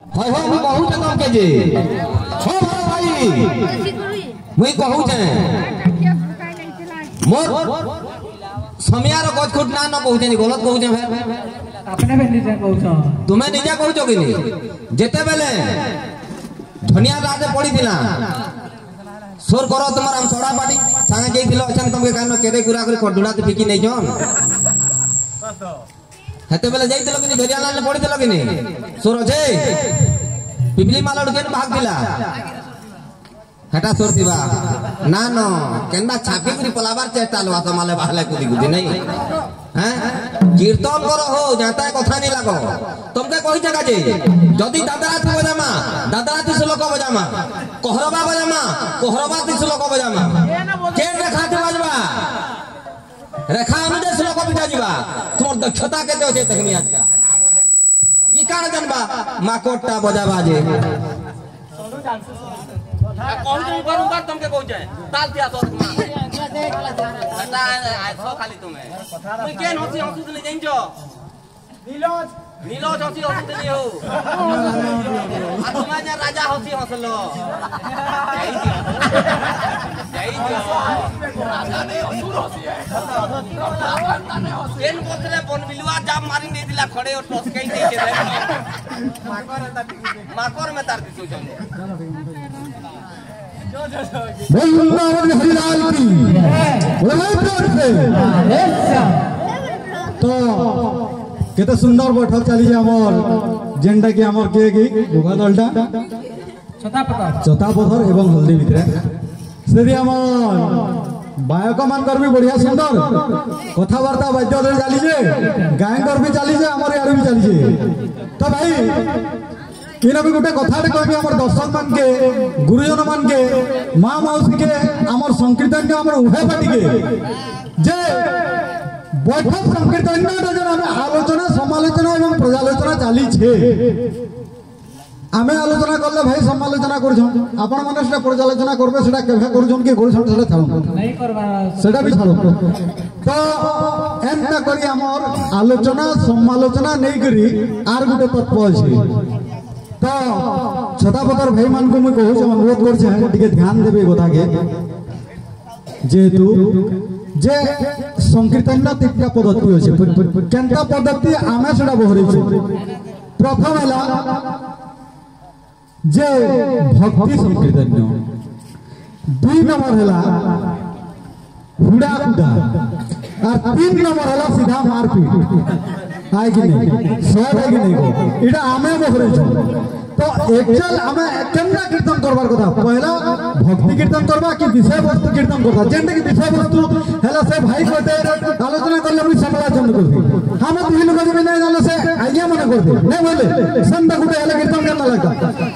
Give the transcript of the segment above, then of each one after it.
हाय हाय मैं कहू छ तुम के जे हो भाई मुई कहू छ मोर समियार गज खुट ना न कहू छ गलत कहू छ भाई अपने भी निजे कहू छ तुमे निजे कहू छ कि नहीं जेते बेले धनिया राजे पड़ी थिला सोर करो तुम्हार हम सोडा पाटी सांगे गई थिलो अछन तुमके कानो केरे गुरा करे खडुडा ते फिकी नहीं जन हेते बेले जाई थिलो कि नहीं धनिया लाल पड़ी थिलो कि नहीं सोर जे पिपली मालाडू केन भाग दिला हटा सोर दिबा ना नो केनबा छापी करी पलाबार चेष्टा लवा समाले बाहले कुदी कुदी नहीं हैं कीर्तन करो हो जाता कथा नहीं लागो तुमके कहि जगह जे जदी दादाराती बजामा दादाराती श्लोक बजामा कोहरबा बजामा कोहरबाती श्लोक बजामा के रेखाती बजबा रेखा अनुजे श्लोक बिजा जीवा तुमर दक्षता केते होते तकनी आज का ई काण जानबा माकोटा बजाबा जे कहू जे बारंबार तुमके कहू जे ताल दिया तो हटा आइसो खाली तुमे मुई केन हसी हसी नहीं जाइजो नीलोज नीलोज हसी हसी नहीं हो आ तुम्हारे राजा हसी हसलो जाइजो राजा नहीं असुर हसी है केन बोतले बन बिलुआ जाम मारी नहीं दिला खड़े और टसकई नहीं के माकर में तार दिसो जम वृंदावन हरिलाल की तो केते सुंदर बैठक चली हमर जेंडा की हमर के गोगा दलटा चतापथर एवं हल्दी भितरे से हमर बायक मानकर भी बढ़िया सुंदर कथबार्ता बाध्य धरी चली जे गायकर भी चली जे हमर यार भी चली जे तो भाई किना भी गोटे कथाटे कहबी हमर दर्शक मान के गुरुजन मान के मां मौसी के हमर संकीर्तन के हमर उभय पार्टी के जे बैठक संकीर्तन जन हमें आलोचना समालोचना एवं पर्यालोचना चली छे आमे आलोचना करले भाई समालोचना करछन आपण माने सेटा पर्यालोचना करबे सेटा केभे करछन के करछन सेटा छाड़ो नहीं करबा सेटा भी छाड़ो तो एंता करी हमर आलोचना समालोचना नहीं करी आर गुटे तत्व अछि तो छतापतर भाई मान को मुझे कहूँ अनुरोध कर ध्यान देवे कथा के जेहेतु जे संकीर्तन तीनटा पद्धति अच्छे केनटा पद्धति आमे सेटा बहरे प्रथम है जे भक्ति संकीर्तन दुई नंबर है हुड़ा हुड़ा और तीन नंबर है सीधा मारपीट आए कि नहीं सब है कि नहीं इटा आमे बहरे तो एक्चुअल हमें केनरा कीर्तन करबार कथा पहला भक्ति कीर्तन करबा कि विषय वस्तु कीर्तन करबा जेंटे कि विषय वस्तु हैला से भाई कहते आलोचना करले मुई समालोचना करबी हम तीन लोग भी नहीं जानो से आज्ञा मन करबी नहीं बोले संत गुटे हैला कीर्तन करना लगता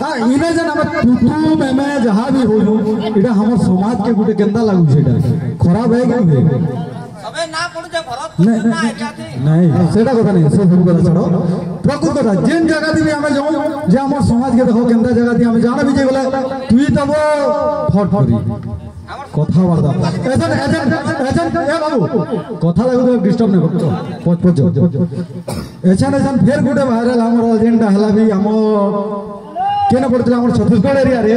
हां इने जन हम तू में जहां भी होलु इटा हमर समाज के गुटे केंदा लागु छेटा खराब है कि नहीं अबे ना पड़ जा भरत ना है क्या नहीं सेटा कथा नहीं सब भूल कथा छोड़ो प्रकृत कथा जेन जगह दी हमें जाऊं जे हमर समाज के देखो केंदा जगह दी हमें जाना भी जे बोले तुई तब फट करी कथा वार्ता एजन ए बाबू कथा लागो तो डिस्टर्ब नहीं करतो पच एजन फेर गुटे वायरल हमर एजेंडा हला भी हम केने पड़तला हमर छत्तीसगढ़ एरिया रे